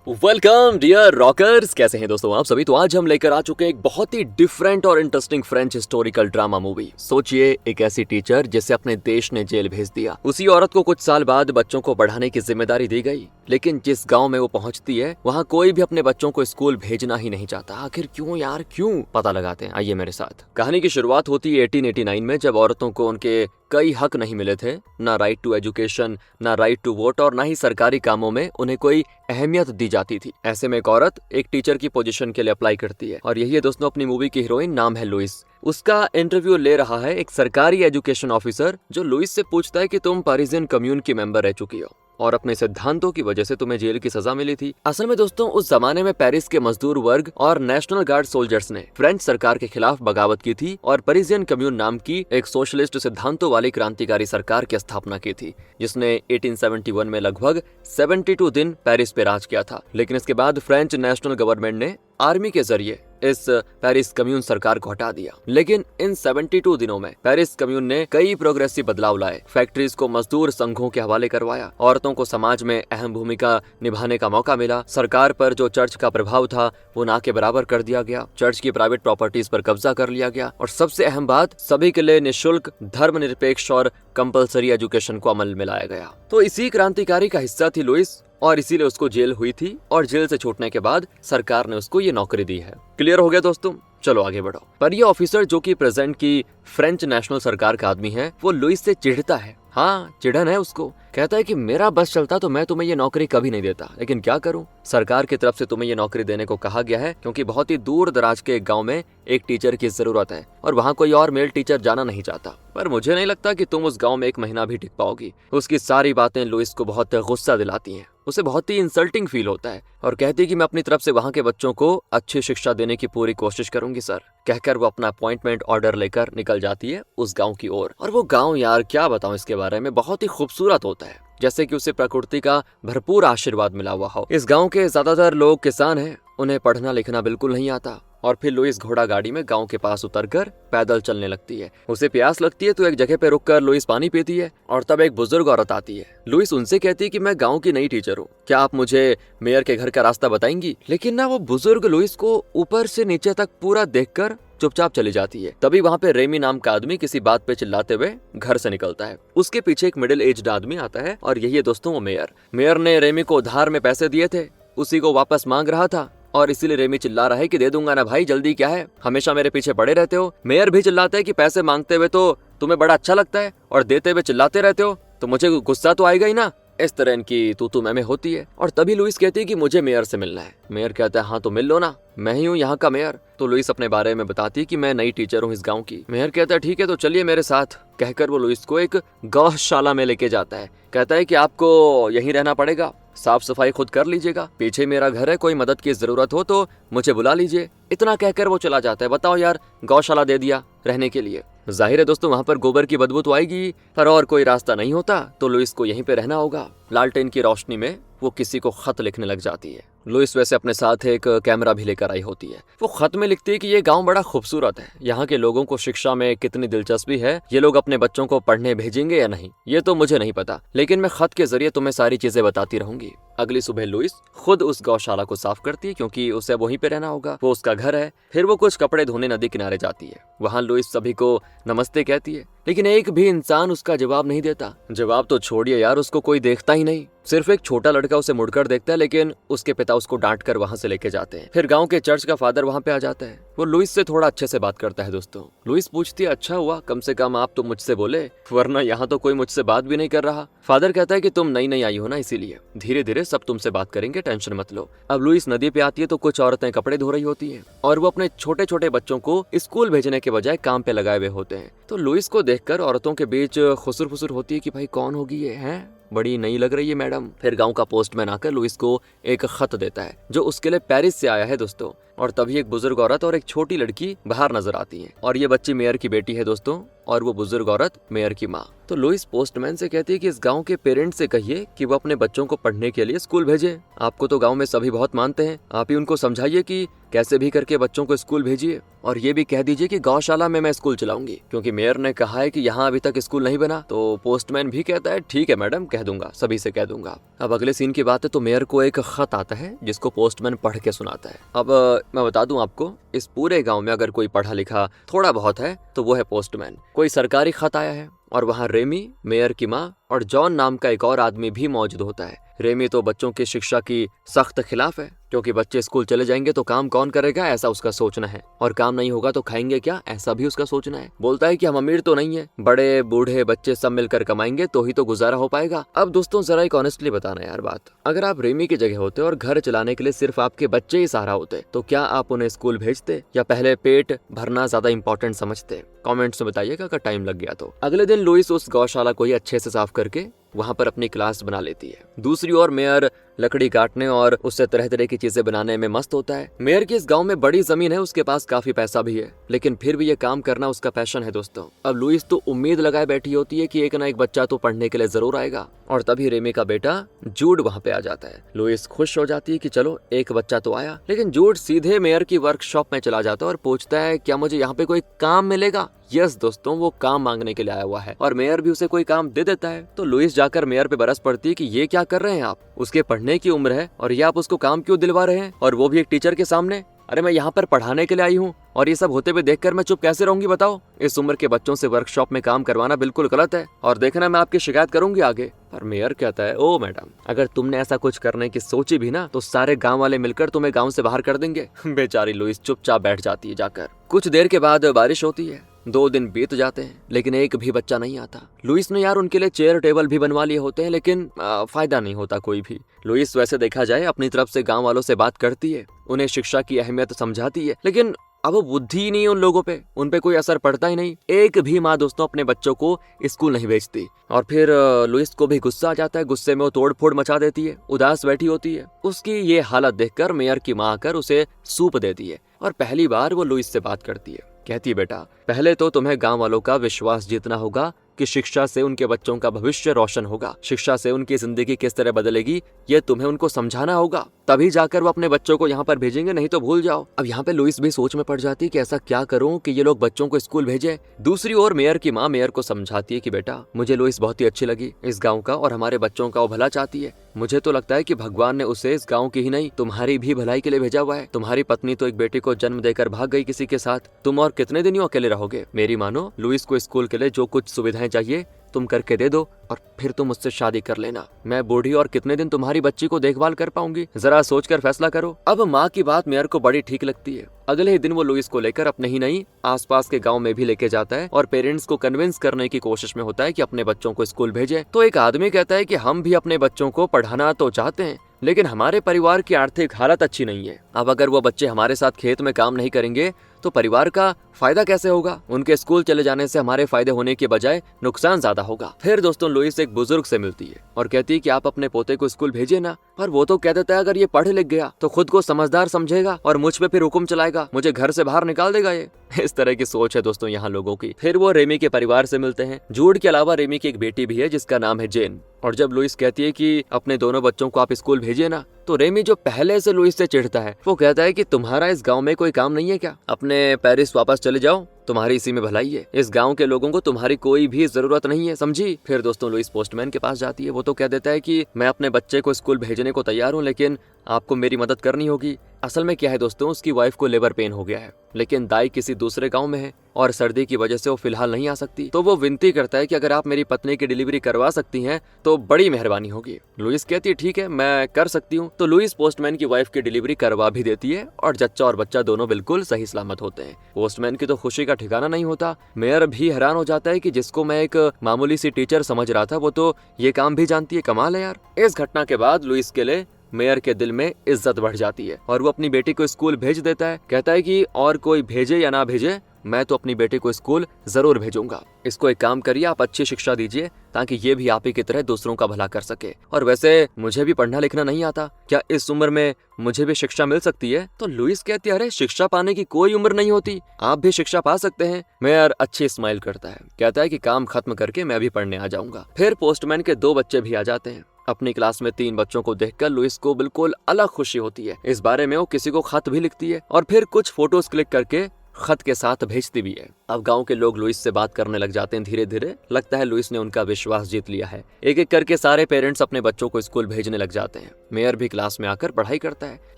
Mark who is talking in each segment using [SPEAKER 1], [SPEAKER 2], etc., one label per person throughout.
[SPEAKER 1] Welcome dear rockers, कैसे हैं दोस्तों आप सभी। तो आज हम लेकर आ चुके हैं एक बहुत ही डिफरेंट और interesting French historical drama movie. सोचिए, एक ऐसी टीचर जिसे अपने देश ने जेल भेज दिया। उसी औरत को कुछ साल बाद बच्चों को पढ़ाने की जिम्मेदारी दी गई, लेकिन जिस गांव में वो पहुंचती है वहां कोई भी अपने बच्चों को स्कूल भेजना ही नहीं चाहता। आखिर क्यों यार, क्यों? पता लगाते हैं, आइए मेरे साथ। कहानी की शुरुआत होती है 1889 में, जब औरतों को उनके कई हक नहीं मिले थे। ना राइट टू एजुकेशन, ना राइट टू वोट, और ना ही सरकारी कामों में उन्हें कोई अहमियत दी जाती थी। ऐसे में एक औरत एक टीचर की पोजीशन के लिए अप्लाई करती है, और यही है दोस्तों अपनी मूवी की हीरोइन। नाम है लुइस। उसका इंटरव्यू ले रहा है एक सरकारी एजुकेशन ऑफिसर, जो लुइस से पूछता है कि तुम पारिजियन कम्यून की मेंबर रह चुकी हो और अपने सिद्धांतों की वजह से तुम्हें जेल की सजा मिली थी। असल में दोस्तों, उस जमाने में पेरिस के मजदूर वर्ग और नेशनल गार्ड सोल्जर्स ने फ्रेंच सरकार के खिलाफ बगावत की थी और पारिजियन कम्यून नाम की एक सोशलिस्ट सिद्धांतों वाली क्रांतिकारी सरकार की स्थापना की थी, जिसने 1871 में लगभग 72 दिन पेरिस पे राज किया था। लेकिन इसके बाद फ्रेंच नेशनल गवर्नमेंट ने आर्मी के जरिए इस पेरिस कम्यून सरकार को हटा दिया। लेकिन इन 72 दिनों में पेरिस कम्यून ने कई प्रोग्रेसिव बदलाव लाए। फैक्ट्रीज को मजदूर संघों के हवाले करवाया, औरतों को समाज में अहम भूमिका निभाने का मौका मिला। सरकार पर जो चर्च का प्रभाव था वो ना के बराबर कर दिया गया। चर्च की प्राइवेट प्रॉपर्टीज पर कब्जा कर लिया गया, और सबसे अहम बात, सभी के लिए निःशुल्क, धर्मनिरपेक्ष और कंपलसरी एजुकेशन को अमल में लाया गया। तो इसी क्रांतिकारी का हिस्सा थी लुइस, और इसीलिए उसको जेल हुई थी, और जेल से छूटने के बाद सरकार ने उसको ये नौकरी दी है। क्लियर हो गया दोस्तों? चलो आगे बढ़ो। पर ये ऑफिसर, जो कि प्रेजेंट की फ्रेंच नेशनल सरकार का आदमी है, वो लुइस से चिढ़ता है। हाँ, चिढ़न है उसको। कहता है कि मेरा बस चलता तो मैं तुम्हें ये नौकरी कभी नहीं देता, लेकिन क्या करूं, सरकार की तरफ से तुम्हें ये नौकरी देने को कहा गया है, क्योंकि बहुत ही दूर दराज के एक गांव में एक टीचर की जरूरत है और वहां कोई और मेल टीचर जाना नहीं चाहता। पर मुझे नहीं लगता कि तुम उस गांव में एक महीना भी टिक पाओगी। उसकी सारी बातें लुइस को बहुत गुस्सा दिलाती हैं। उसे बहुत ही इंसल्टिंग फील होता है और कहती है कि मैं अपनी तरफ से वहां के बच्चों को अच्छी शिक्षा देने की पूरी कोशिश करूंगी सर। कहकर वो अपना अपॉइंटमेंट ऑर्डर लेकर निकल जाती है उस गांव की ओर। और वो गांव, यार क्या बताऊं इसके बारे में, बहुत ही खूबसूरत होता है, जैसे कि उसे प्रकृति का भरपूर आशीर्वाद मिला हुआ हो। इस गांव के ज्यादातर लोग किसान हैं, उन्हें पढ़ना लिखना बिल्कुल नहीं आता। और फिर लुइस घोड़ा गाड़ी में गांव के पास उतरकर पैदल चलने लगती है। उसे प्यास लगती है तो एक जगह पे रुककर लुइस पानी पीती है, और तब एक बुजुर्ग औरत आती है। लुइस उनसे कहती है कि मैं गांव की नई टीचर हूँ, क्या आप मुझे मेयर के घर का रास्ता बताएंगी? लेकिन ना, वो बुजुर्ग लुइस को ऊपर से नीचे तक पूरा देखकर चुपचाप चली जाती है। तभी वहाँ पे रेमी नाम का आदमी किसी बात पे चिल्लाते हुए घर से निकलता है। उसके पीछे एक मिडिल एज्ड आदमी आता है, और यही है दोस्तों वो मेयर। मेयर ने रेमी को उधार में पैसे दिए थे, उसी को वापस मांग रहा था, और इसीलिए रेमी चिल्ला रहा है कि दे दूंगा ना भाई, जल्दी क्या है, हमेशा मेरे पीछे पड़े रहते हो। मेयर भी चिल्लाता है कि पैसे मांगते हुए तो तुम्हें बड़ा अच्छा लगता है, और देते हुए चिल्लाते रहते हो, तो मुझे गुस्सा तो आएगा ही ना। इस तरह इनकी तू मैं होती है। और तभी लुइस कहती है कि मुझे मेयर से मिलना है। मेयर कहता है हाँ तो मिल लो ना, मैं ही हूँ यहाँ का मेयर। तो लुइस अपने बारे में बताती है कि मैं नई टीचर हूँ इस गांव की। मेयर कहता है ठीक है तो चलिए मेरे साथ। कहकर वो लुइस को एक गौशाला में लेके जाता है। कहता है कि आपको यहीं रहना पड़ेगा, साफ सफाई खुद कर लीजिएगा, पीछे मेरा घर है, कोई मदद की जरूरत हो तो मुझे बुला लीजिए। इतना कहकर वो चला जाता है। बताओ यार, गौशाला दे दिया रहने के लिए, जाहिर है दोस्तों वहां पर गोबर की बदबू तो आएगी, पर और कोई रास्ता नहीं होता तो लुइस को यहीं पे रहना होगा। लालटेन की रोशनी में वो किसी को खत लिखने लग जाती है। लुइस वैसे अपने साथ एक कैमरा भी लेकर आई होती है। वो खत में लिखती है कि ये गांव बड़ा खूबसूरत है, यहाँ के लोगों को शिक्षा में कितनी दिलचस्पी है, ये लोग अपने बच्चों को पढ़ने भेजेंगे या नहीं ये तो मुझे नहीं पता, लेकिन मैं खत के जरिए तुम्हें सारी चीजें बताती रहूंगी। अगली सुबह लुइस खुद उस गौशाला को साफ करती है, क्योंकि उसे वहीं पे रहना होगा, वो उसका घर है। फिर वो कुछ कपड़े धोने नदी किनारे जाती है। वहाँ लुइस सभी को नमस्ते कहती है, लेकिन एक भी इंसान उसका जवाब नहीं देता। जवाब तो छोड़िए यार, उसको कोई देखता ही नहीं। सिर्फ एक छोटा लड़का उसे मुड़कर देखता है, लेकिन उसके पिता उसको डांट कर वहाँ से लेके जाते हैं। फिर गांव के चर्च का फादर वहाँ पे आ जाता है। वो लुइस से थोड़ा अच्छे से बात करता है दोस्तों। लुइस पूछती है अच्छा हुआ कम से कम आप तो मुझसे बोले, वरना यहाँ तो कोई मुझसे बात भी नहीं कर रहा। फादर कहता है कि तुम नई नई आई हो ना, इसीलिए धीरे धीरे सब तुमसे बात करेंगे, टेंशन मत लो। अब लुइस नदी पे आती है तो कुछ औरतें कपड़े धो रही होती हैं, और वो अपने छोटे छोटे बच्चों को स्कूल भेजने के बजाय काम पे लगाए हुए होते हैं। तो लुइस को देखकर औरतों के बीच खुसुर फुसुर होती है कि भाई कौन होगी ये, है बड़ी नई लग रही है मैडम। फिर गांव का पोस्टमैन आकर लुइस को एक खत देता है, जो उसके लिए पेरिस से आया है दोस्तों। और तभी एक बुजुर्ग औरत और एक छोटी लड़की बाहर नजर आती है, और ये बच्ची मेयर की बेटी है दोस्तों, और वो बुजुर्ग औरत मेयर की माँ। तो लुइस पोस्टमैन से कहती है कि इस गांव के पेरेंट्स से कहिए कि वो अपने बच्चों को पढ़ने के लिए स्कूल भेजे। आपको तो गांव में सभी बहुत मानते हैं, आप ही उनको समझाइए कि कैसे भी करके बच्चों को स्कूल भेजिए, और ये भी कह दीजिए कि गौशाला में मैं स्कूल चलाऊंगी, क्योंकि मेयर ने कहा है कि यहाँ अभी तक स्कूल नहीं बना। तो पोस्टमैन भी कहता है ठीक है मैडम, कह दूंगा, सभी से कह दूंगा। अब अगले सीन की बात है तो मेयर को एक खत आता है जिसको पोस्टमैन पढ़ के सुनाता है। अब मैं बता दूं आपको, इस पूरे गांव में अगर कोई पढ़ा लिखा थोड़ा बहुत है तो वो है पोस्टमैन। कोई सरकारी खत आया है और वहाँ रेमी, मेयर की माँ और जॉन नाम का एक और आदमी भी मौजूद होता है। रेमी तो बच्चों की शिक्षा की सख्त खिलाफ है, क्योंकि बच्चे स्कूल चले जाएंगे तो काम कौन करेगा ऐसा उसका सोचना है, और काम नहीं होगा तो खाएंगे क्या ऐसा भी उसका सोचना है। बोलता है कि हम अमीर तो नहीं है, बड़े बूढ़े बच्चे सब मिलकर कमाएंगे तो ही तो गुजारा हो पाएगा। अब दोस्तों जरा एक ऑनेस्टली बताना यार बात, अगर आप रेमी की जगह होते और घर चलाने के लिए सिर्फ आपके बच्चे ही सहारा होते तो क्या आप उन्हें स्कूल भेजते या पहले पेट भरना ज्यादा इंपॉर्टेंट समझते? कमेंट्स में बताइएगा अगर टाइम लग गया तो। अगले दिन लुइस उस गौशाला को ही अच्छे से साफ करके वहाँ पर अपनी क्लास बना लेती है। दूसरी ओर मेयर लकड़ी काटने और उससे तरह तरह की चीजें बनाने में मस्त होता है। मेयर की इस गांव में बड़ी जमीन है, उसके पास काफी पैसा भी है, लेकिन फिर भी ये काम करना उसका पैशन है दोस्तों। अब लुइस तो उम्मीद लगाए बैठी होती है कि एक ना एक बच्चा तो पढ़ने के लिए जरूर आएगा, और तभी रेमी का बेटा जूड वहाँ पे आ जाता है। लुइस खुश हो जाती है कि चलो एक बच्चा तो आया, लेकिन जूड सीधे मेयर की वर्कशॉप में चला जाता है और पूछता है क्या मुझे यहाँ पे कोई काम मिलेगा। यस दोस्तों, वो काम मांगने के लिए आया हुआ है और मेयर भी उसे कोई काम दे देता है। तो लुइस जाकर मेयर पे बरस पड़ती है कि ये क्या कर रहे हैं आप, उसके पढ़ने की उम्र है और ये आप उसको काम क्यों दिलवा रहे हैं, और वो भी एक टीचर के सामने। अरे मैं यहाँ पर पढ़ाने के लिए आई हूँ और ये सब होते हुए देखकर मैं चुप कैसे रहूंगी बताओ। इस उम्र के बच्चों से वर्कशॉप में काम करवाना बिल्कुल गलत है, और देखना मैं आपकी शिकायत करूंगी आगे। पर मेयर कहता है ओ मैडम, अगर तुमने ऐसा कुछ करने की सोची भी ना तो सारे गांव वाले मिलकर तुम्हें गांव से बाहर कर देंगे। बेचारी लुइस चुपचाप बैठ जाती है जाकर। कुछ देर के बाद बारिश होती है, 2 दिन बीत जाते हैं लेकिन एक भी बच्चा नहीं आता। लुइस ने यार उनके लिए चेयर टेबल भी बनवा लिए होते हैं, लेकिन फायदा नहीं होता कोई भी। लुइस वैसे देखा जाए अपनी तरफ से गांव वालों से बात करती है, उन्हें शिक्षा की अहमियत समझाती है, लेकिन अब वो बुद्धि ही नहीं है उन लोगों पे, उन पे कोई असर पड़ता ही नहीं। एक भी माँ दोस्तों अपने बच्चों को स्कूल नहीं भेजती। और फिर लुइस को भी गुस्सा आ जाता है, गुस्से में वो तोड़ फोड़ मचा देती है, उदास बैठी होती है। उसकी ये हालत देखकर मेयर की माँ आकर उसे सूप देती है और पहली बार वो लुइस से बात करती है। कहती है बेटा, पहले तो तुम्हें गांव वालों का विश्वास जीतना होगा कि शिक्षा से उनके बच्चों का भविष्य रोशन होगा, शिक्षा से उनकी जिंदगी किस तरह बदलेगी ये तुम्हें उनको समझाना होगा, तभी जाकर वो अपने बच्चों को यहाँ पर भेजेंगे, नहीं तो भूल जाओ। अब यहाँ पे लुइस भी सोच में पड़ जाती है कि ऐसा क्या करूं कि ये लोग बच्चों को स्कूल भेजे। दूसरी ओर मेयर की माँ मेयर को समझाती है कि बेटा मुझे लुइस बहुत ही अच्छी लगी, इस गाँव का और हमारे बच्चों का वो भला चाहती है। मुझे तो लगता है कि भगवान ने उसे इस गांव की ही नहीं तुम्हारी भी भलाई के लिए भेजा हुआ है। तुम्हारी पत्नी तो एक बेटे को जन्म देकर भाग गई किसी के साथ, तुम और कितने दिन यूं अकेले रहोगे। मेरी मानो, लुइस को स्कूल के लिए जो कुछ सुविधाएं चाहिए तुम करके दे दो और फिर तुम मुझसे शादी कर लेना। मैं बूढ़ी और कितने दिन तुम्हारी बच्ची को देखभाल कर पाऊंगी, जरा सोचकर फैसला करो। अब माँ की बात मेयर को बड़ी ठीक लगती है। अगले ही दिन वो लुइस को लेकर अपने ही नहीं आसपास के गांव में भी लेके जाता है और पेरेंट्स को कन्विंस करने की कोशिश में होता है कि अपने बच्चों को स्कूल भेजे। तो एक आदमी कहता है कि हम भी अपने बच्चों को पढ़ाना तो चाहते हैं, लेकिन हमारे परिवार की आर्थिक हालत अच्छी नहीं है। अब अगर वो बच्चे हमारे साथ खेत में काम नहीं करेंगे तो परिवार का फायदा कैसे होगा। उनके स्कूल चले जाने से हमारे फायदे होने के बजाय नुकसान ज्यादा होगा। फिर दोस्तों लुइस एक बुजुर्ग से मिलती है और कहती है कि आप अपने पोते को स्कूल भेजिए ना, पर वो तो कह देता है अगर ये पढ़ लिख गया तो खुद को समझदार समझेगा और मुझ पे फिर हुक्म चलाएगा, मुझे घर से बाहर निकाल देगा। ये इस तरह की सोच है दोस्तों यहाँ लोगों की। फिर वो रेमी के परिवार से मिलते हैं। जूड के अलावा रेमी की एक बेटी भी है जिसका नाम है जेन। और जब लुइस कहती है कि अपने दोनों बच्चों को आप स्कूल भेजिए ना, तो रेमी जो पहले से लुइस से चिढ़ता है वो कहता है कि तुम्हारा इस गांव में कोई काम नहीं है क्या, अपने पेरिस वापस चले जाओ, तुम्हारी इसी में भलाई है, इस गांव के लोगों को तुम्हारी कोई भी जरूरत नहीं है, समझी। फिर दोस्तों लुइस पोस्टमैन के पास जाती है। वो तो कह देता है कि मैं अपने बच्चे को स्कूल भेजने को तैयार हूँ, लेकिन आपको मेरी मदद करनी होगी। असल में क्या है दोस्तों, उसकी वाइफ को लेबर पेन हो गया है, लेकिन दाई किसी दूसरे गांव में है और सर्दी की वजह से वो फिलहाल नहीं आ सकती। तो वो विनती करता है कि अगर आप मेरी पत्नी की डिलीवरी करवा सकती हैं तो बड़ी मेहरबानी होगी। लुइस कहती है ठीक है मैं कर सकती हूँ। तो लुइस पोस्टमैन की वाइफ की डिलीवरी करवा भी देती है और जच्चा और बच्चा दोनों बिल्कुल सही सलामत होते हैं। पोस्टमैन की तो खुशी का ठिकाना नहीं होता। मेयर भी हैरान हो जाता है कि जिसको मैं एक मामूली सी टीचर समझ रहा था वो तो ये काम भी जानती है, कमाल है यार। इस घटना के बाद लुइस के लिए मेयर के दिल में इज्जत बढ़ जाती है और वो अपनी बेटी को स्कूल भेज देता है। कहता है कि और कोई भेजे या ना भेजे, मैं तो अपनी बेटी को स्कूल जरूर भेजूंगा। इसको एक काम करिए, आप अच्छी शिक्षा दीजिए ताकि ये भी आप ही की तरह दूसरों का भला कर सके। और वैसे मुझे भी पढ़ना लिखना नहीं आता, क्या इस उम्र में मुझे भी शिक्षा मिल सकती है? तो लुइस कहती है, अरे शिक्षा पाने की कोई उम्र नहीं होती, आप भी शिक्षा पा सकते हैं। मेयर अच्छी स्माइल करता है, कहता है कि काम खत्म करके मैं भी पढ़ने आ जाऊंगा। फिर पोस्टमैन के 2 बच्चे भी आ जाते हैं। अपनी क्लास में 3 बच्चों को देखकर लुइस को बिल्कुल अलग खुशी होती है। इस बारे में वो किसी को खत भी लिखती है और फिर कुछ फोटोज क्लिक करके खत के साथ भेजती भी है। अब गांव के लोग लुइस से बात करने लग जाते हैं धीरे धीरे। लगता है लुइस ने उनका विश्वास जीत लिया है। एक एक करके सारे पेरेंट्स अपने बच्चों को स्कूल भेजने लग जाते हैं। मेयर भी क्लास में आकर पढ़ाई करता है,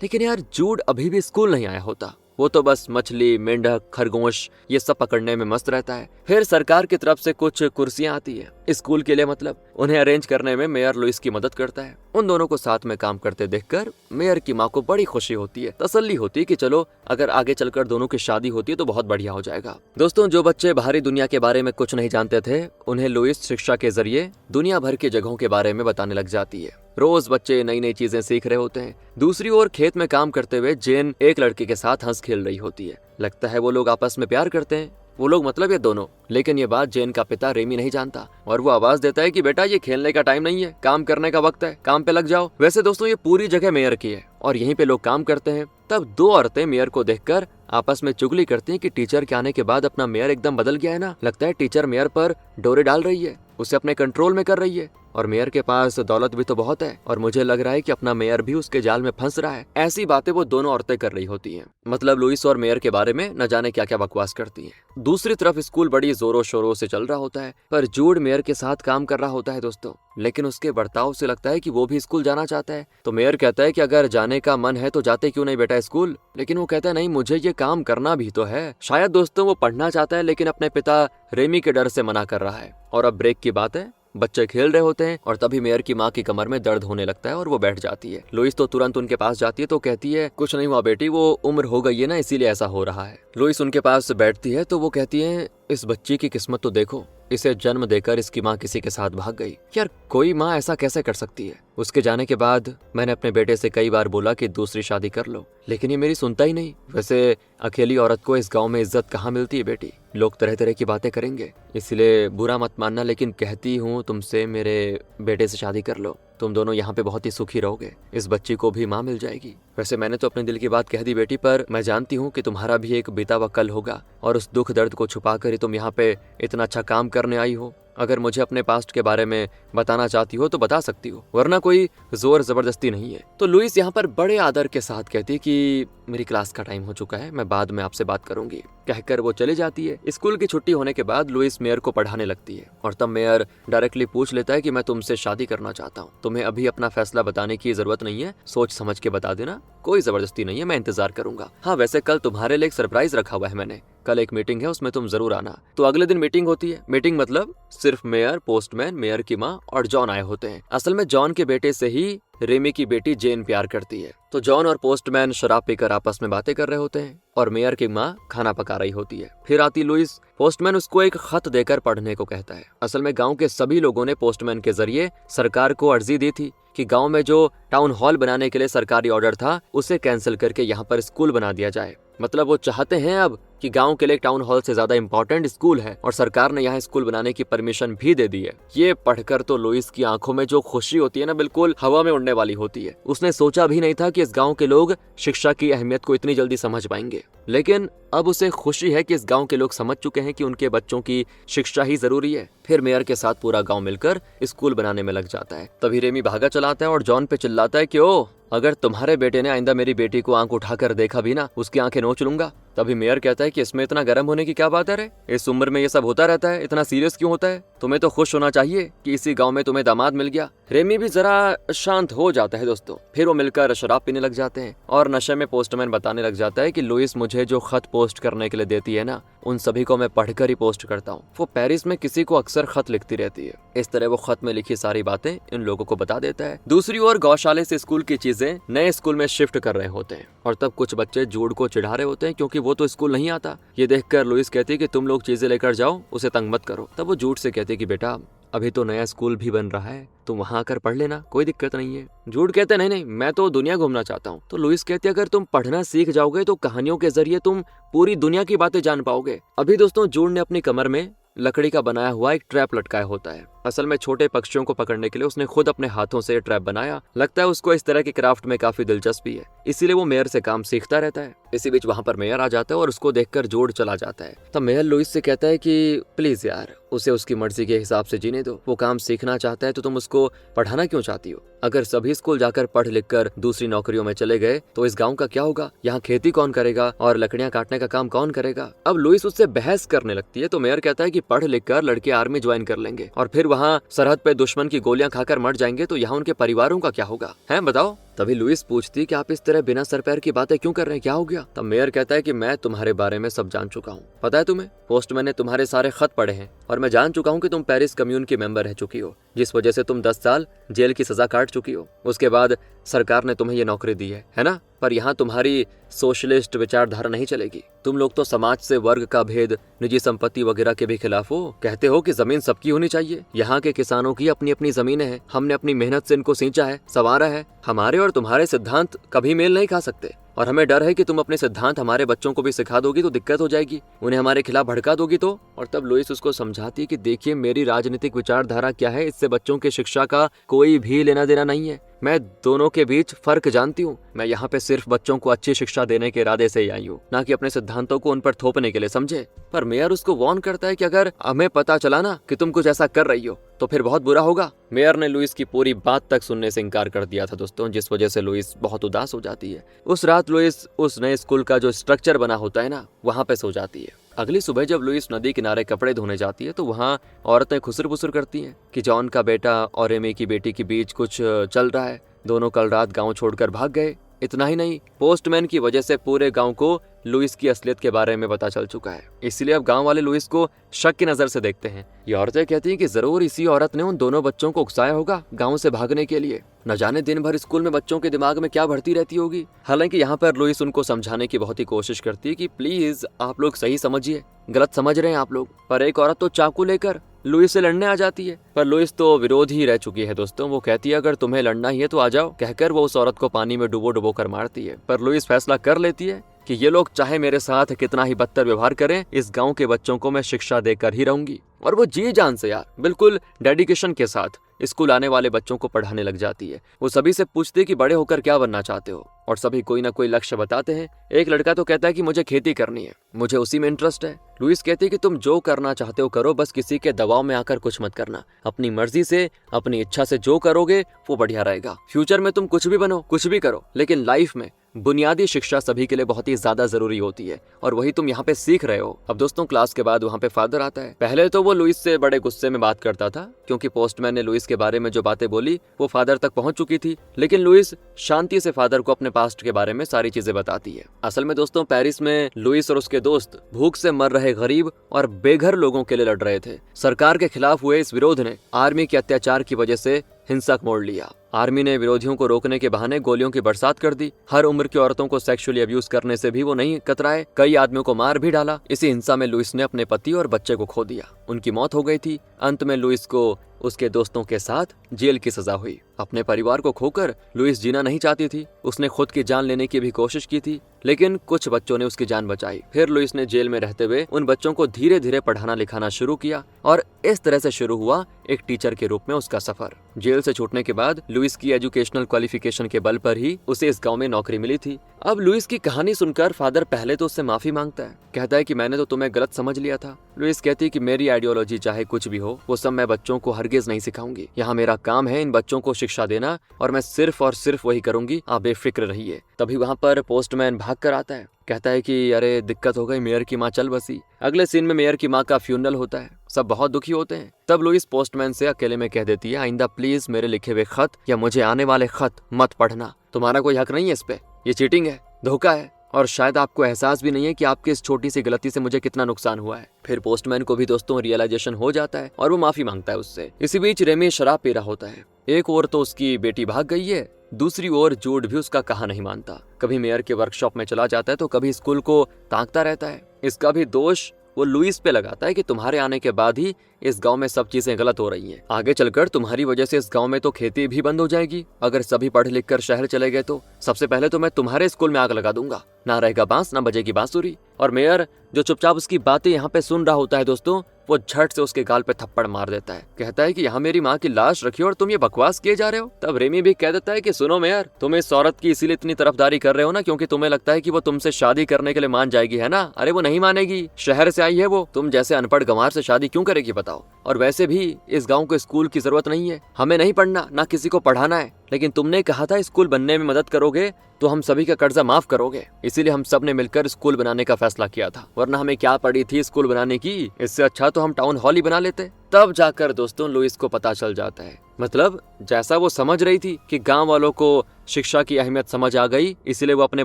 [SPEAKER 1] लेकिन यार जूड अभी भी स्कूल नहीं आया होता। वो तो बस मछली, मेंढक, खरगोश ये सब पकड़ने में मस्त रहता है। फिर सरकार की तरफ से कुछ कुर्सियां आती है स्कूल के लिए, मतलब उन्हें अरेंज करने में मेयर लुइस की मदद करता है। उन दोनों को साथ में काम करते देखकर मेयर की माँ को बड़ी खुशी होती है, तसल्ली होती है कि चलो अगर आगे चलकर दोनों की शादी होती है तो बहुत बढ़िया हो जाएगा। दोस्तों, जो बच्चे बाहरी दुनिया के बारे में कुछ नहीं जानते थे, उन्हें लुइस शिक्षा के जरिए दुनिया भर की जगहों के बारे में बताने लग जाती है। रोज बच्चे नई नई चीजें सीख रहे होते हैं। दूसरी ओर खेत में काम करते हुए जेन एक लड़के के साथ हंस खेल रही होती है। लगता है वो लोग आपस में प्यार करते हैं। वो लोग मतलब ये दोनों। लेकिन ये बात जेन का पिता रेमी नहीं जानता और वो आवाज देता है कि बेटा ये खेलने का टाइम नहीं है, काम करने का वक्त है, काम पे लग जाओ। वैसे दोस्तों ये पूरी जगह मेयर की है और यहीं पे लोग काम करते हैं। तब 2 औरतें मेयर को देखकर आपस में चुगली करती हैं कि टीचर के आने के बाद अपना मेयर एकदम बदल गया है ना। लगता है टीचर मेयर पर डोरे डाल रही है, उसे अपने कंट्रोल में कर रही है और मेयर के पास दौलत भी तो बहुत है और मुझे लग रहा है कि अपना मेयर भी उसके जाल में फंस रहा है। ऐसी बातें वो दोनों औरतें कर रही होती हैं। मतलब लुइस और मेयर के बारे में न जाने क्या क्या बकवास करती हैं। दूसरी तरफ स्कूल बड़ी जोरों शोरों से चल रहा होता है, पर जूड मेयर के साथ काम कर रहा होता है दोस्तों। लेकिन उसके बर्ताव से लगता है कि वो भी स्कूल जाना चाहता है। तो मेयर कहता है कि अगर जाने का मन है तो जाते क्यों नहीं बेटा स्कूल। लेकिन वो कहता है नहीं, मुझे ये काम करना भी तो है। शायद दोस्तों वो पढ़ना चाहता है लेकिन अपने पिता रेमी के डर से मना कर रहा है। और अब ब्रेक की बात है, बच्चे खेल रहे होते हैं और तभी मेयर की माँ की कमर में दर्द होने लगता है और वो बैठ जाती है। लुइस तो तुरंत उनके पास जाती है तो कहती है कुछ नहीं हुआ बेटी, वो उम्र हो गई है ना इसीलिए ऐसा हो रहा है। लुइस उनके पास बैठती है तो वो कहती है इस बच्ची की किस्मत तो देखो, इसे जन्म देकर इसकी माँ किसी के साथ भाग गई। यार कोई माँ ऐसा कैसे कर सकती है। उसके जाने के बाद मैंने अपने बेटे से कई बार बोला कि दूसरी शादी कर लो, लेकिन ये मेरी सुनता ही नहीं। वैसे अकेली औरत को इस गांव में इज्जत कहाँ मिलती है बेटी, लोग तरह तरह की बातें करेंगे, इसलिए बुरा मत मानना, लेकिन कहती हूँ तुमसे मेरे बेटे से शादी कर लो। तुम दोनों यहाँ पे बहुत ही सुखी रहोगे, इस बच्ची को भी माँ मिल जाएगी। वैसे मैंने तो अपने दिल की बात कह दी बेटी, पर मैं जानती हूँ कि तुम्हारा भी एक बीता हुआ कल होगा और उस दुख दर्द को छुपा कर ही तुम यहाँ पे इतना अच्छा काम करने आई हो। अगर मुझे अपने पास्ट के बारे में बताना चाहती हो तो बता सकती हो, वरना कोई जोर जबरदस्ती नहीं है। तो लुइस यहाँ पर बड़े आदर के साथ कहती है कि मेरी क्लास का टाइम हो चुका है, मैं बाद में आपसे बात करूंगी। कहकर वो चली जाती है। स्कूल की छुट्टी होने के बाद लुइस मेयर को पढ़ाने लगती है और तब मेयर डायरेक्टली पूछ लेता है कि मैं तुमसे शादी करना चाहता हूँ, तुम्हें अभी अपना फैसला बताने की जरूरत नहीं है, सोच समझ के बता देना, कोई जबरदस्ती नहीं है, मैं इंतजार करूंगा। हाँ वैसे कल तुम्हारे लिए एक सरप्राइज रखा हुआ है मैंने, कल एक मीटिंग है, उसमें तुम जरूर आना। तो अगले दिन मीटिंग होती है। मीटिंग मतलब सिर्फ मेयर, पोस्टमैन, मेयर की माँ और जॉन आए होते हैं। असल में जॉन के बेटे से ही रेमी की बेटी जेन प्यार करती है। तो जॉन और पोस्टमैन शराब पीकर आपस में बातें कर रहे होते हैं और मेयर की माँ खाना पका रही होती है। फिर आती लुइस। पोस्टमैन उसको एक खत देकर पढ़ने को कहता है। असल में गांव के सभी लोगों ने पोस्टमैन के जरिए सरकार को अर्जी दी थी कि गांव में जो टाउन हॉल बनाने के लिए सरकारी ऑर्डर था उसे कैंसिल करके यहाँ पर स्कूल बना दिया जाए। मतलब वो चाहते हैं अब कि गांव के लिए टाउन हॉल से ज्यादा इंपॉर्टेंट स्कूल है और सरकार ने यहाँ स्कूल बनाने की परमिशन भी दे दी है। ये पढ़कर तो लुइस की आंखों में जो खुशी होती है ना, बिल्कुल हवा में उड़ने वाली होती है। उसने सोचा भी नहीं था कि इस गांव के लोग शिक्षा की अहमियत को इतनी जल्दी समझ पाएंगे, लेकिन अब उसे खुशी है कि इस गांव के लोग समझ चुके हैं कि उनके बच्चों की शिक्षा ही जरूरी है। फिर मेयर के साथ पूरा गांव मिलकर स्कूल बनाने में लग जाता है। तभी रेमी भागा चलाता है और जॉन पे चिल्लाता है कि ओ, अगर तुम्हारे बेटे ने आइंदा मेरी बेटी को आंख उठाकर देखा भी ना, उसकी आंखें नोच लूंगा। तभी मेयर कहता है कि इसमें इतना गर्म होने की क्या बात है रे, इस उम्र में ये सब होता रहता है, इतना सीरियस क्यों होता है, तुम्हें तो खुश होना चाहिए कि इसी गांव में तुम्हें दामाद मिल गया। रेमी भी जरा शांत हो जाता है दोस्तों। फिर वो मिलकर शराब पीने लग जाते हैं और नशे में पोस्टमैन बताने लग जाता है कि लुइस मुझे जो खत पोस्ट करने के लिए देती है ना, उन सभी को मैं पढ़कर ही पोस्ट करता हूँ। वो पेरिस में किसी को अक्सर खत लिखती रहती है। इस तरह वो खत में लिखी सारी बातें इन लोगों को बता देता है। दूसरी ओर गौशाले से स्कूल की चीजें नए स्कूल में शिफ्ट कर रहे होते हैं और तब कुछ बच्चे जूड को चिढ़ा रहे होते हैं क्योंकि वो तो स्कूल नहीं आता। ये देखकर लुइस कहती है कि तुम लोग चीजें लेकर जाओ, उसे तंग मत करो। तब वो जूड से कहती है कि बेटा अभी तो नया स्कूल भी बन रहा है, तुम वहां आकर पढ़ लेना, कोई दिक्कत नहीं है। जूड कहते नहीं नहीं, मैं तो दुनिया घूमना चाहता हूँ। तो लुइस कहते अगर तुम पढ़ना सीख जाओगे तो कहानियों के जरिए तुम पूरी दुनिया की बातें जान पाओगे। अभी दोस्तों जूड ने अपनी कमर में लकड़ी का बनाया हुआ एक ट्रैप लटकाया होता है। असल में छोटे पक्षियों को पकड़ने के लिए उसने खुद अपने हाथों से ट्रैप बनाया। लगता है उसको इस तरह के क्राफ्ट में काफी दिलचस्पी है, इसीलिए वो मेयर से काम सीखता रहता है। इसी बीच वहां पर मेयर आ जाता है और उसको देखकर जोड़ चला जाता है। तब मेयर लुइस से कहता है कि प्लीज यार, उसे उसकी मर्जी के हिसाब से जीने दो। वो काम सीखना चाहता है तो तुम उसको पढ़ाना क्यों चाहती हो? अगर सभी स्कूल जाकर पढ़ लिख कर दूसरी नौकरियों में चले गए तो इस गांव का क्या होगा? यहाँ खेती कौन करेगा और लकड़ियां काटने का काम कौन करेगा? अब लुइस उससे बहस करने लगती है तो मेयर कहता है कि पढ़ लिख कर लड़के आर्मी ज्वाइन कर लेंगे और फिर वहाँ सरहद पे दुश्मन की गोलियां खाकर मर जाएंगे तो यहाँ उनके परिवारों का क्या होगा? है बताओ। तभी लुइस पूछती कि आप इस तरह बिना सर पैर की बातें क्यों कर रहे हैं, क्या हो गया? तब मेयर कहता है कि मैं तुम्हारे बारे में सब जान चुका हूँ। पता है तुम्हें, पोस्टमैन ने तुम्हारे सारे खत पढ़े हैं और मैं जान चुका हूँ कि तुम पेरिस कम्यून की मेंबर रह चुकी हो, जिस वजह से तुम 10 साल जेल की सजा काट चुकी हो। उसके बाद सरकार ने तुम्हें ये नौकरी दी है ना? पर यहाँ तुम्हारी सोशलिस्ट विचारधारा नहीं चलेगी। तुम लोग तो समाज से वर्ग का भेद, निजी संपत्ति वगैरह के भी खिलाफ हो। कहते हो कि जमीन सबकी होनी चाहिए। यहाँ के किसानों की अपनी अपनी जमीनें हैं, हमने अपनी मेहनत से इनको सींचा है, संवारा है। हमारे और तुम्हारे सिद्धांत कभी मेल नहीं खा सकते और हमें डर है कि तुम अपने सिद्धांत हमारे बच्चों को भी सिखा दोगी तो दिक्कत हो जाएगी, उन्हें हमारे खिलाफ भड़का दोगी तो। और तब लुइस उसको समझाती है कि देखिए मेरी राजनीतिक विचारधारा क्या है, इससे बच्चों की शिक्षा का कोई भी लेना देना नहीं है। मैं दोनों के बीच फर्क जानती हूँ। मैं यहाँ पे सिर्फ बच्चों को अच्छी शिक्षा देने के इरादे से ही आई हूँ, ना कि अपने सिद्धांतों को उन पर थोपने के लिए, समझे? पर मेयर उसको वार्न करता है कि अगर हमें पता चला ना कि तुम कुछ ऐसा कर रही हो तो फिर बहुत बुरा होगा। मेयर ने लुइस की पूरी बात तक सुनने से इनकार कर दिया था दोस्तों, जिस वजह से लुइस बहुत उदास हो जाती है। उस रात लुइस उस नए स्कूल का जो स्ट्रक्चर बना होता है ना, वहाँ पे सो जाती है। अगली सुबह जब लुइस नदी किनारे कपड़े धोने जाती है तो वहाँ औरतें खुसर फुसर करती हैं कि जॉन का बेटा और एमी की बेटी के बीच कुछ चल रहा है। दोनों कल रात गांव छोड़कर भाग गए। इतना ही नहीं, पोस्टमैन की वजह से पूरे गांव को लुइस की असलियत के बारे में पता चल चुका है, इसलिए अब गांव वाले लुइस को शक की नजर से देखते हैं। ये औरतें कहती हैं कि जरूर इसी औरत ने उन दोनों बच्चों को उकसाया होगा गांव से भागने के लिए। न जाने दिन भर स्कूल में बच्चों के दिमाग में क्या भरती रहती होगी। हालांकि यहाँ पर लुइस उनको समझाने की बहुत ही कोशिश करती है कि प्लीज आप लोग सही समझिए, गलत समझ रहे हैं आप लोग। पर एक औरत तो चाकू लेकर लुइस से लड़ने आ जाती है, पर लुइस तो विरोध ही रह चुकी है दोस्तों। वो कहती है अगर तुम्हें लड़ना ही है तो आ जाओ, कहकर वो उस औरत को पानी में डुबो डुबो कर मारती है। पर लुइस फैसला कर लेती है कि ये लोग चाहे मेरे साथ कितना ही बदतर व्यवहार करें, इस गांव के बच्चों को मैं शिक्षा देकर ही रहूंगी। और वो जी जान से यार बिल्कुल डेडिकेशन के साथ स्कूल आने वाले बच्चों को पढ़ाने लग जाती है। वो सभी से पूछती है कि बड़े होकर क्या बनना चाहते हो, और सभी कोई ना कोई लक्ष्य बताते हैं। एक लड़का तो कहता है कि मुझे खेती करनी है, मुझे उसी में इंटरेस्ट है। लुइस कहती है कि तुम जो करना चाहते हो करो, बस किसी के दबाव में आकर कुछ मत करना। अपनी मर्जी से, अपनी इच्छा से जो करोगे वो बढ़िया रहेगा। फ्यूचर में तुम कुछ भी बनो, कुछ भी करो, लेकिन लाइफ में बुनियादी शिक्षा सभी के लिए बहुत ही ज्यादा जरूरी होती है और वही तुम यहाँ पे सीख रहे हो। अब दोस्तों क्लास के बाद वहाँ पे फादर आता है। पहले तो वो लुइस से बड़े गुस्से में बात करता था क्योंकि पोस्टमैन ने लुइस के बारे में जो बातें बोली वो फादर तक पहुंच चुकी थी, लेकिन लुइस शांति से फादर को अपने पास्ट के बारे में सारी चीजें बताती है। असल में दोस्तों पेरिस में लुइस और उसके दोस्त भूख से मर रहे गरीब और बेघर लोगों के लिए लड़ रहे थे। सरकार के खिलाफ हुए इस विरोध ने आर्मी के अत्याचार की वजह से हिंसक मोड़ लिया। आर्मी ने विरोधियों को रोकने के बहाने गोलियों की बरसात कर दी। हर उम्र की औरतों को सेक्सुअली अब्यूज करने से भी वो नहीं कतराए, कई आदमियों को मार भी डाला। इसी हिंसा में लुइस ने अपने पति और बच्चे को खो दिया, उनकी मौत हो गई थी। अंत में लुइस को उसके दोस्तों के साथ जेल की सजा हुई। अपने परिवार को खोकर लुइस जीना नहीं चाहती थी। उसने खुद की जान लेने की भी कोशिश की थी, लेकिन कुछ बच्चों ने उसकी जान बचाई। फिर लुइस ने जेल में रहते हुए उन बच्चों को धीरे धीरे पढ़ाना लिखाना शुरू किया और इस तरह से शुरू हुआ एक टीचर के रूप में उसका सफर। जेल से छूटने के बाद लुइस की एजुकेशनल क्वालिफिकेशन के बल पर ही उसे इस गांव में नौकरी मिली थी। अब लुइस की कहानी सुनकर फादर पहले तो उससे माफी मांगता है, कहता है कि मैंने तो तुम्हें गलत समझ लिया था। लुइस कहती है कि मेरी आइडियोलॉजी चाहे कुछ भी हो, वो सब मैं बच्चों को हरगिज नहीं सिखाऊंगी। यहाँ मेरा काम है इन बच्चों को शिक्षा देना और मैं सिर्फ और सिर्फ वही करूंगी, आप बेफिक्र रहिए। तभी वहाँ पर पोस्टमैन भाग कर आता है, कहता है कि अरे दिक्कत हो गई, मेयर की माँ चल बसी। अगले सीन में मेयर की माँ का फ्यूनरल होता है, सब बहुत दुखी होते हैं। तब लुइस पोस्टमैन से अकेले में कह देती है आइंदा प्लीज मेरे लिखे हुए खत या मुझे आने वाले खत मत पढ़ना, तुम्हारा कोई हक नहीं है इस पे, ये चीटिंग है, धोखा है और शायद आपको एहसास भी नहीं है कि आपकी इस छोटी सी गलती से मुझे कितना नुकसान हुआ है। फिर पोस्टमैन को भी दोस्तों रियलाइजेशन हो जाता है और वो माफी मांगता है उससे। इसी बीच रेमी शराब पी रहा होता है। एक ओर तो उसकी बेटी भाग गई है, दूसरी ओर जूड भी उसका कहा नहीं मानता। कभी मेयर के वर्कशॉप में चला जाता है तो कभी स्कूल को ताकता रहता है। इसका भी दोष वो लुइस पे लगाता है कि तुम्हारे आने के बाद ही इस गांव में सब चीजें गलत हो रही हैं। आगे चलकर तुम्हारी वजह से इस गांव में तो खेती भी बंद हो जाएगी। अगर सभी पढ़ लिख कर शहर चले गए तो सबसे पहले तो मैं तुम्हारे स्कूल में आग लगा दूंगा। ना रहेगा बांस, ना बजेगी बांसुरी। और मेयर जो चुपचाप उसकी बातें यहाँ पे सुन रहा होता है दोस्तों, वो झट से उसके गाल पे थप्पड़ मार देता है। कहता है कि यहाँ मेरी माँ की लाश रखी और तुम ये बकवास किए जा रहे हो। तब रेमी भी कह देता है कि सुनो मेयर, तुम इस औरत की इसीलिए इतनी तरफदारी कर रहे हो ना क्योंकि तुम्हें लगता है कि वो तुमसे शादी करने के लिए मान जाएगी, है ना? अरे वो नहीं मानेगी, शहर से आई है वो, तुम जैसे अनपढ़ गंवार से शादी क्यों करेगी बताओ? और वैसे भी इस गाँव को स्कूल की जरूरत नहीं है, हमें नहीं पढ़ना, ना किसी को पढ़ाना है। लेकिन तुमने कहा था स्कूल बनने में मदद करोगे तो हम सभी का कर्जा माफ करोगे, इसीलिए हम सब ने मिलकर स्कूल बनाने का फैसला किया था। वरना हमें क्या पड़ी थी स्कूल बनाने की, इससे अच्छा तो हम टाउन हॉल ही बना लेते। तब जाकर दोस्तों लुइस को पता चल जाता है, मतलब जैसा वो समझ रही थी कि गांव वालों को शिक्षा की अहमियत समझ आ गई इसीलिए वो अपने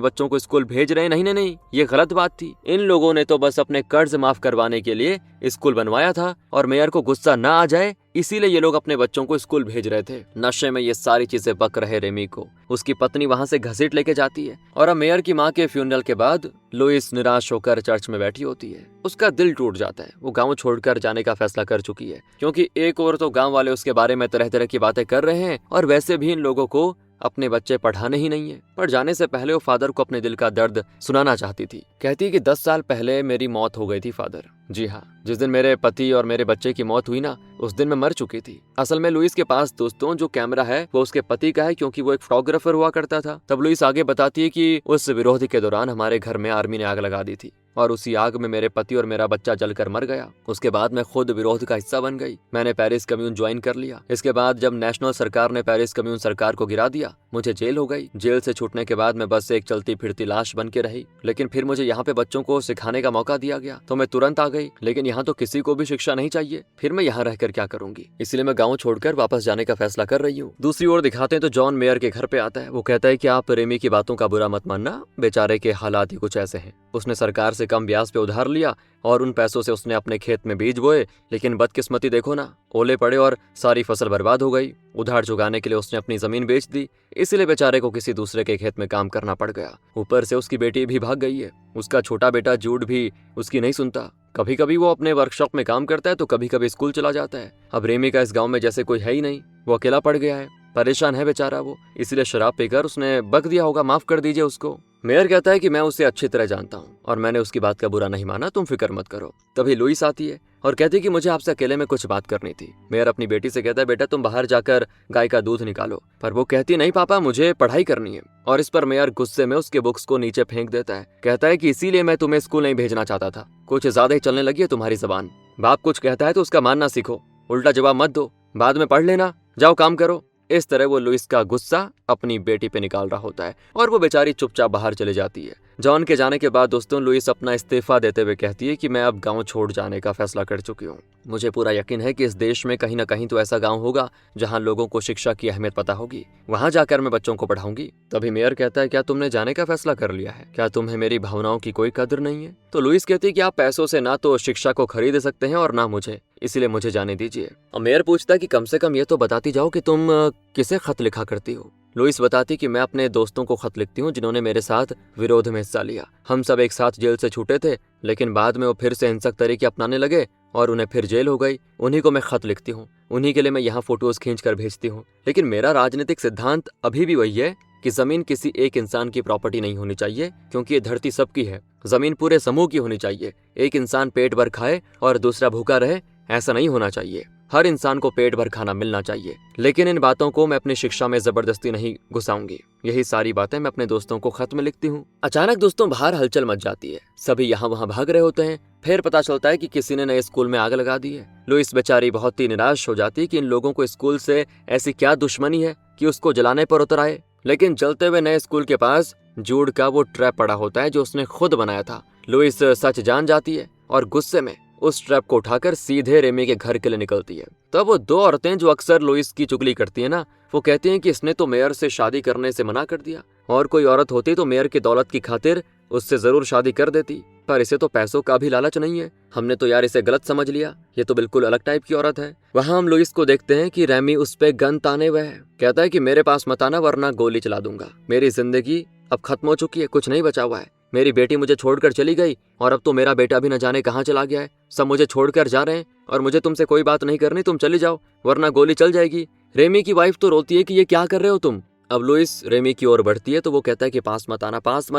[SPEAKER 1] बच्चों को स्कूल भेज रहे हैं, नहीं, ये गलत बात थी। इन लोगों ने तो बस अपने कर्ज माफ करवाने के लिए स्कूल बनवाया था और मेयर को गुस्सा ना आ जाए इसीलिए ये लोग अपने बच्चों को स्कूल भेज रहे थे। नशे में ये सारी चीजें बक रहे रेमी को उसकी पत्नी वहां से घसीट लेके जाती है और अब मेयर की माँ के फ्यूनरल के बाद लुइस निराश होकर चर्च में बैठी होती है। उसका दिल टूट जाता है, वो गांव छोड़कर जाने का फैसला कर चुकी है क्योंकि एक और तो गांव वाले उसके बारे में तरह तरह की बातें कर रहे हैं और वैसे भी इन लोगों को अपने बच्चे पढ़ाने ही नहीं है। पर जाने से पहले वो फादर को अपने दिल का दर्द सुनाना चाहती थी। कहती है कि 10 साल पहले मेरी मौत हो गई थी फादर। जी हाँ, जिस दिन मेरे पति और मेरे बच्चे की मौत हुई ना, उस दिन मैं मर चुकी थी। असल में लुइस के पास दोस्तों जो कैमरा है वो उसके पति का है क्योंकि वो एक फोटोग्राफर हुआ करता था। तब लुइस आगे बताती है कि उस विरोध के दौरान हमारे घर में आर्मी ने आग लगा दी थी और उसी आग में मेरे पति और मेरा बच्चा जलकर मर गया। उसके बाद मैं खुद विरोध का हिस्सा बन गई। मैंने पेरिस कम्यून ज्वाइन कर लिया। इसके बाद जब नेशनल सरकार ने पेरिस कम्यून सरकार को गिरा दिया, मुझे जेल हो गई। जेल से छूटने के बाद मैं बस एक चलती फिरती लाश बन के रही। लेकिन फिर मुझे यहाँ पे बच्चों को सिखाने का मौका दिया गया तो मैं तुरंत आ गई। लेकिन यहाँ तो किसी को भी शिक्षा नहीं चाहिए, फिर मैं यहाँ रहकर क्या करूंगी? इसलिए मैं गाँव छोड़कर वापस जाने का फैसला कर रही हूँ। दूसरी ओर दिखाते हैं तो जॉन मेयर के घर पे आता है। वो कहता है कि आप रेमी की बातों का बुरा मत मानना, बेचारे के हालात ही कुछ ऐसे हैं। उसने सरकार से कम ब्याज पे उधार लिया और उन पैसों से उसने अपने खेत में बीज बोए, लेकिन बदकिस्मती देखो ना, ओले पड़े और सारी फसल बर्बाद हो गई। उधार चुकाने के लिए उसने अपनी जमीन बेच दी, इसलिए बेचारे को किसी दूसरे के खेत में काम करना पड़ गया। ऊपर से उसकी बेटी भी भाग गई है। उसका छोटा बेटा जूड भी उसकी नहीं सुनता। कभी कभी वो अपने वर्कशॉप में काम करता है तो कभी कभी स्कूल चला जाता है। अब रेमी का इस गाँव में जैसे कोई है ही नहीं, वो अकेला पड़ गया है। परेशान है बेचारा वो, इसलिए शराब पीकर उसने बक दिया होगा, माफ कर दीजिए उसको। मेयर कहता है कि मैं उसे अच्छी तरह जानता हूँ और मैंने उसकी बात का बुरा नहीं माना, तुम फिक्र मत करो। तभी लुइस आती है और कहती है कि मुझे आपसे अकेले में कुछ बात करनी थी। मेयर अपनी बेटी से कहता है, बेटा तुम बाहर जाकर गाय का दूध निकालो। पर वो कहती, नहीं पापा, मुझे पढ़ाई करनी है। और इस पर मेयर गुस्से में उसके बुक्स को नीचे फेंक देता है। कहता है कि इसीलिए मैं तुम्हें स्कूल नहीं भेजना चाहता था, कुछ ज्यादा ही चलने लगी है तुम्हारी जबान। बाप कुछ कहता है तो उसका मानना सीखो, उल्टा जवाब मत दो, बाद में पढ़ लेना, जाओ काम करो। इस तरह वो लुइस का गुस्सा अपनी बेटी पे निकाल रहा होता है और वो बेचारी चुपचाप बाहर चली जाती है। जॉन के जाने के बाद दोस्तों लुइस अपना इस्तीफा देते हुए कहती है कि मैं अब गांव छोड़ जाने का फैसला कर चुकी हूँ। मुझे पूरा यकीन है कि इस देश में कहीं ना कहीं तो ऐसा गांव होगा जहां लोगों को शिक्षा की अहमियत पता होगी, वहां जाकर मैं बच्चों को पढ़ाऊंगी। तभी मेयर कहता है, क्या तुमने जाने का फैसला कर लिया है? क्या तुम्हें मेरी भावनाओं की कोई कदर नहीं है? तो लुइस कहती है कि आप पैसों से ना तो शिक्षा को खरीद सकते हैं और ना मुझे, इसलिए मुझे जाने दीजिए। और मेयर पूछता है कि कम से कम ये तो बताती जाओ कि तुम किसे खत लिखा करती हो। लुइस बताती कि मैं अपने दोस्तों को खत लिखती हूँ जिन्होंने मेरे साथ विरोध में हिस्सा लिया। हम सब एक साथ जेल से छूटे थे, लेकिन बाद में वो फिर से हिंसक तरीके अपनाने लगे और उन्हें फिर जेल हो गई। उन्हीं को मैं खत लिखती हूँ, उन्हीं के लिए मैं यहाँ फोटोज खींच कर भेजती हूँ। लेकिन मेरा राजनीतिक सिद्धांत अभी भी वही है कि जमीन किसी एक इंसान की प्रॉपर्टी नहीं होनी चाहिए, क्योंकि ये धरती सबकी है। जमीन पूरे समूह की होनी चाहिए। एक इंसान पेट भर खाए और दूसरा भूखा रहे, ऐसा नहीं होना चाहिए। हर इंसान को पेट भर खाना मिलना चाहिए। लेकिन इन बातों को मैं अपनी शिक्षा में जबरदस्ती नहीं घुसाऊंगी। यही सारी बातें मैं अपने दोस्तों को खत में लिखती हूँ। अचानक दोस्तों बाहर हलचल मच जाती है, सभी यहाँ वहाँ भाग रहे होते हैं। फिर पता चलता है कि किसी ने नए स्कूल में आग लगा दी है। लुइस बेचारी बहुत ही निराश हो जाती है कि इन लोगों को स्कूल से ऐसी क्या दुश्मनी है कि उसको जलाने पर उतर आए। लेकिन जलते हुए नए स्कूल के पास जूड का वो ट्रैप पड़ा होता है जो उसने खुद बनाया था। लुइस सच जान जाती है और गुस्से में उस ट्रैप को उठाकर सीधे रेमी के घर के लिए निकलती है। तब वो दो औरतें जो अक्सर लुइस की चुगली करती है ना, वो कहती हैं कि इसने तो मेयर से शादी करने से मना कर दिया, और कोई औरत होती तो मेयर की दौलत की खातिर उससे जरूर शादी कर देती, पर इसे तो पैसों का भी लालच नहीं है। हमने तो यार इसे गलत समझ लिया, ये तो बिल्कुल अलग टाइप की औरत है। वहाँ हम लुइस को देखते हैं कि रेमी उस पे गन ताने हुए है। कहता है कि मेरे पास मत आना वरना गोली चला दूंगा। मेरी जिंदगी अब खत्म हो चुकी है, कुछ नहीं बचा हुआ है। मेरी बेटी मुझे छोड़कर चली गई और अब तो मेरा बेटा भी न जाने कहाँ चला गया है। सब मुझे छोड़कर जा रहे हैं और मुझे तुमसे कोई बात नहीं करनी, तुम चली जाओ वरना गोली चल जाएगी। रेमी की वाइफ तो रोती है कि ये क्या कर रहे हो तुम। अब लुइस रेमी की ओर बढ़ती है तो वो कहता है कि पास मत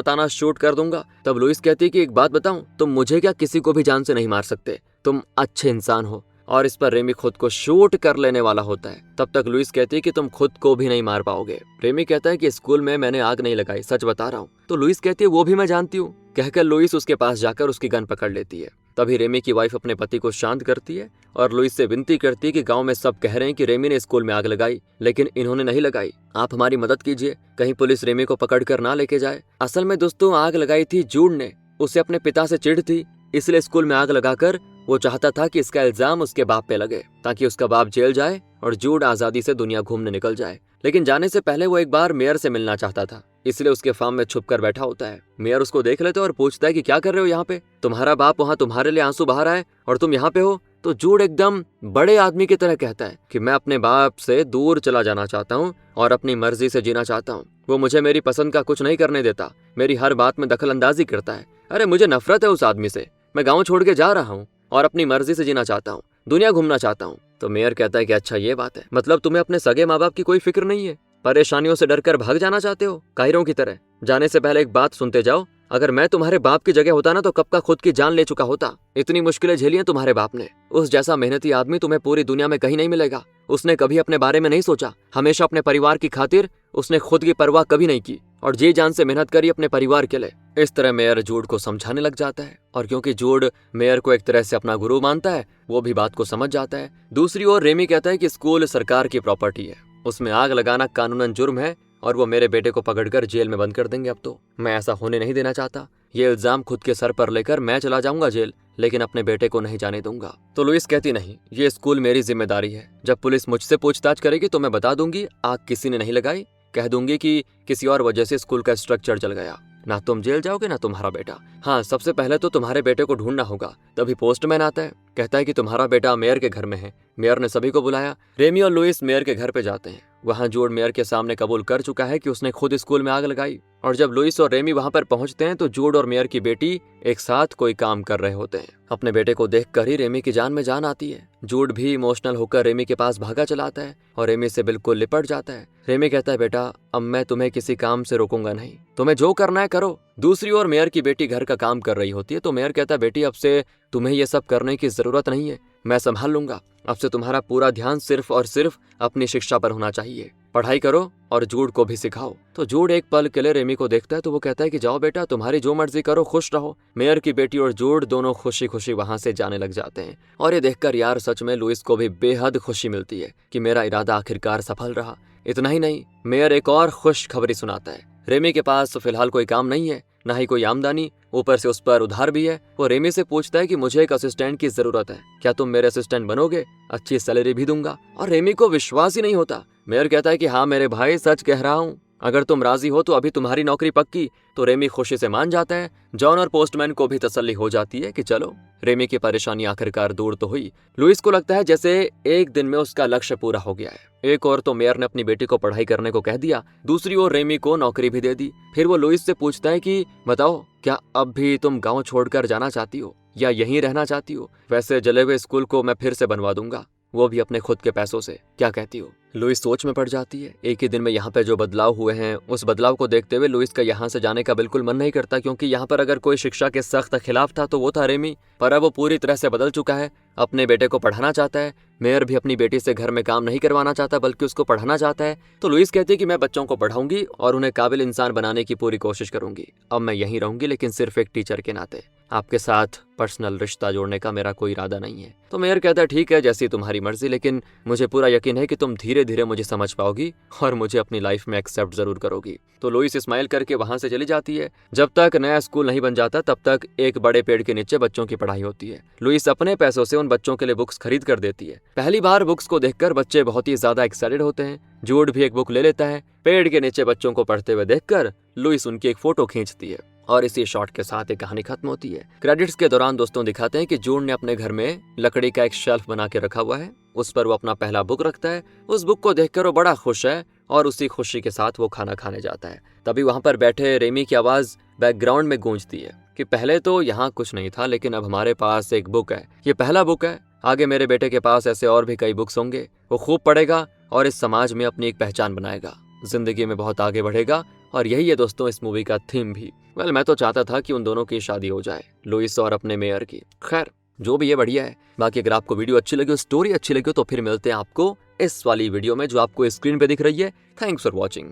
[SPEAKER 1] आना, शूट कर दूंगा। तब लुइस कहती है कि एक बात बताऊं, तुम मुझे क्या किसी को भी जान से नहीं मार सकते, तुम अच्छे इंसान हो। और इस पर रेमी खुद को शूट कर लेने वाला होता है। तब तक लुइस कहती है कि तुम खुद को भी नहीं मार पाओगे। रेमी कहता है कि स्कूल में मैंने आग नहीं लगाई, सच बता रहा हूँ। तो लुइस कहती है वो भी मैं जानती हूँ। कहकर लुइस उसके पास जाकर उसकी गन पकड़ लेती है। तभी रेमी की वाइफ अपने पति को शांत करती है और लुइस से विनती करती है कि गांव में सब कह रहे हैं कि रेमी ने स्कूल में आग लगाई, लेकिन इन्होंने नहीं लगाई। आप हमारी मदद कीजिए, कहीं पुलिस रेमी को पकड़ कर ना लेके जाए। असल में दोस्तों आग लगाई थी जूड ने। उसे अपने पिता से चिढ़ थी, इसलिए स्कूल में आग लगाकर वो चाहता था कि इसका इल्जाम उसके बाप पे लगे ताकि उसका बाप जेल जाए और जूड आजादी से दुनिया घूमने निकल जाए। लेकिन जाने से पहले वो एक बार मेयर से मिलना चाहता था, इसलिए उसके फार्म में छुपकर बैठा होता है। मेयर उसको देख लेते और पूछता है कि क्या कर रहे हो यहाँ पे, तुम्हारा बाप वहाँ तुम्हारे लिए आंसू बहा रहा है और तुम यहाँ पे हो। तो जूड एकदम बड़े आदमी की तरह कहता है कि मैं अपने बाप से दूर चला जाना चाहता हूँ और अपनी मर्जी से जीना चाहता हूँ। वो मुझे मेरी पसंद का कुछ नहीं करने देता, मेरी हर बात में दखल अंदाजी करता है। अरे मुझे नफरत है उस आदमी से। मैं गाँव छोड़ के जा रहा हूँ और अपनी मर्जी से जीना चाहता हूँ, दुनिया घूमना चाहता हूँ। तो मेयर कहता है कि अच्छा ये बात है, मतलब तुम्हें अपने सगे माँ बाप की कोई फिक्र नहीं है, परेशानियों से डरकर भाग जाना चाहते हो कायरों की तरह। जाने से पहले एक बात सुनते जाओ, अगर मैं तुम्हारे बाप की जगह होता ना तो कब का खुद की जान ले चुका होता। इतनी मुश्किलें झेली हैं तुम्हारे बाप ने। उस जैसा मेहनती आदमी तुम्हें पूरी दुनिया में कहीं नहीं मिलेगा। उसने कभी अपने बारे में नहीं सोचा, हमेशा अपने परिवार की खातिर उसने खुद की परवाह कभी नहीं की और जी जान से मेहनत करी अपने परिवार के लिए। इस तरह मेयर जूड को समझाने लग जाता है और क्योंकि जूड मेयर को एक तरह से अपना गुरु मानता है, वो भी बात को समझ जाता है। दूसरी ओर रेमी कहता है कि स्कूल सरकार की प्रॉपर्टी है, उसमें आग लगाना कानूनन जुर्म है और वो मेरे बेटे को पकड़कर जेल में बंद कर देंगे। अब तो मैं ऐसा होने नहीं देना चाहता। ये इल्जाम खुद के सर पर लेकर मैं चला जाऊंगा जेल, लेकिन अपने बेटे को नहीं जाने दूंगा। तो लुइस कहती नहीं, ये स्कूल मेरी जिम्मेदारी है। जब पुलिस मुझसे पूछताछ करेगी तो मैं बता दूंगी आग किसी ने नहीं लगाई, कह दूंगी कि किसी और वजह से स्कूल का स्ट्रक्चर जल गया। ना तुम जेल जाओगे ना तुम्हारा बेटा। हाँ, सबसे पहले तो तुम्हारे बेटे को ढूंढना होगा। तभी पोस्टमैन आता है, कहता है कि तुम्हारा बेटा मेयर के घर में है। मेयर ने सभी को बुलाया। रेमी और लुइस मेयर के घर पे जाते हैं। वहाँ जूड मेयर के सामने कबूल कर चुका है कि उसने खुद स्कूल में आग लगाई। और जब लुइस और रेमी वहाँ पर पहुँचते हैं तो जूड और मेयर की बेटी एक साथ कोई काम कर रहे होते हैं। अपने बेटे को देखकर ही रेमी की जान में जान आती है। जूड भी इमोशनल होकर रेमी के पास भागा चलाता है और रेमी से बिल्कुल लिपट जाता है। रेमी कहता है, बेटा अब मैं तुम्हें किसी काम से रोकूंगा नहीं, तुम्हें जो करना है करो। दूसरी ओर मेयर की बेटी घर का काम कर रही होती है तो मेयर कहता है, बेटी अब से तुम्हें ये सब करने की जरूरत नहीं है, मैं संभाल लूंगा। अब से तुम्हारा पूरा ध्यान सिर्फ और सिर्फ अपनी शिक्षा पर होना चाहिए। पढ़ाई करो और जूड को भी सिखाओ। तो जूड एक पल के लिए रेमी को देखता है तो वो कहता है कि जाओ बेटा, तुम्हारी जो मर्जी करो, खुश रहो। मेयर की बेटी और जूड दोनों खुशी खुशी वहां से जाने लग जाते हैं। और ये देखकर यार सच में लुइस को भी बेहद खुशी मिलती है कि मेरा इरादा आखिरकार सफल रहा। इतना ही नहीं, मेयर एक और खुश खबरी सुनाता है। रेमी के पास फिलहाल कोई काम नहीं है, ना ही कोई आमदनी, ऊपर से उस पर उधार भी है। वो रेमी से पूछता है कि मुझे एक असिस्टेंट की जरूरत है, क्या तुम मेरे असिस्टेंट बनोगे? अच्छी सैलरी भी दूंगा। और रेमी को विश्वास ही नहीं होता। मेयर कहता है कि हाँ मेरे भाई, सच कह रहा हूँ, अगर तुम राजी हो तो अभी तुम्हारी नौकरी पक्की। तो रेमी खुशी से मान जाता है। जॉन और पोस्टमैन को भी तसल्ली हो जाती है कि चलो रेमी की परेशानी आखिरकार दूर तो हुई। लुइस को लगता है जैसे एक दिन में उसका लक्ष्य पूरा हो गया है। एक और तो मेयर ने अपनी बेटी को पढ़ाई करने को कह दिया, दूसरी ओर रेमी को नौकरी भी दे दी। फिर वो लुइस से पूछता है कि बताओ, क्या अब भी तुम गाँव छोड़कर जाना चाहती हो या यहीं रहना चाहती हो? वैसे जले हुए स्कूल को मैं फिर से बनवा दूंगा, वो भी अपने खुद के पैसों से। क्या कहती हो? लुइस सोच में पड़ जाती है। एक ही दिन में यहाँ पे जो बदलाव हुए हैं, उस बदलाव को देखते हुए लुइस का यहाँ से जाने का बिल्कुल मन नहीं करता, क्योंकि यहाँ पर अगर कोई शिक्षा के सख्त खिलाफ था तो वो था रेमी। पर अब वो पूरी तरह से बदल चुका है, अपने बेटे को पढ़ाना चाहता है। मेयर भी अपनी बेटी से घर में काम नहीं करवाना चाहता बल्कि उसको पढ़ाना चाहता है। तो लुइस कहती है कि मैं बच्चों को पढ़ाऊंगी और उन्हें काबिल इंसान बनाने की पूरी कोशिश करूंगी। अब मैं यहीं रहूंगी, लेकिन सिर्फ एक टीचर के नाते। आपके साथ पर्सनल रिश्ता जोड़ने का मेरा कोई इरादा नहीं है। तो मेयर कहता है ठीक है, जैसी तुम्हारी मर्जी, लेकिन मुझे पूरा यकीन है कि तुम धीरे धीरे मुझे समझ पाओगी और मुझे अपनी लाइफ में एक्सेप्ट जरूर करोगी। तो लुइस स्माइल करके वहां से चली जाती है। जब तक नया स्कूल नहीं बन जाता तब तक एक बड़े पेड़ के नीचे बच्चों की पढ़ाई होती है। लुइस अपने पैसों से उन बच्चों के लिए बुक्स खरीद कर देती है। पहली बार बुक्स को देखकर बच्चे बहुत ही ज्यादा एक्साइटेड होते हैं। जूड भी एक बुक ले लेता है। पेड़ के नीचे बच्चों को पढ़ते हुए देखकर लुइस उनकी एक फोटो खींचती है और इसी शॉट के साथ एक कहानी खत्म होती है। क्रेडिट्स के दौरान दोस्तों दिखाते हैं कि जूड ने अपने घर में लकड़ी का एक शेल्फ बना के रखा हुआ है। उस पर वो अपना पहला बुक रखता है। उस बुक को देखकर वो बड़ा खुश है और उसी खुशी के साथ वो खाना खाने जाता है। तभी वहां पर बैठे रेमी की आवाज बैकग्राउंड में गूंजती है कि पहले तो यहाँ कुछ नहीं था, लेकिन अब हमारे पास एक बुक है, ये पहला बुक है, आगे मेरे बेटे के पास ऐसे और भी कई बुक्स होंगे, वो खूब पढ़ेगा और इस समाज में अपनी एक पहचान बनाएगा, जिंदगी में बहुत आगे बढ़ेगा। और यही है दोस्तों इस मूवी का थीम भी। मैं तो चाहता था कि उन दोनों की शादी हो जाए, लुइस और अपने मेयर की। खैर जो भी है बढ़िया है। बाकी अगर आपको वीडियो अच्छी लगी हो, स्टोरी अच्छी लगी हो, तो फिर मिलते हैं आपको इस वाली वीडियो में जो आपको स्क्रीन पे दिख रही है। Thanks for watching.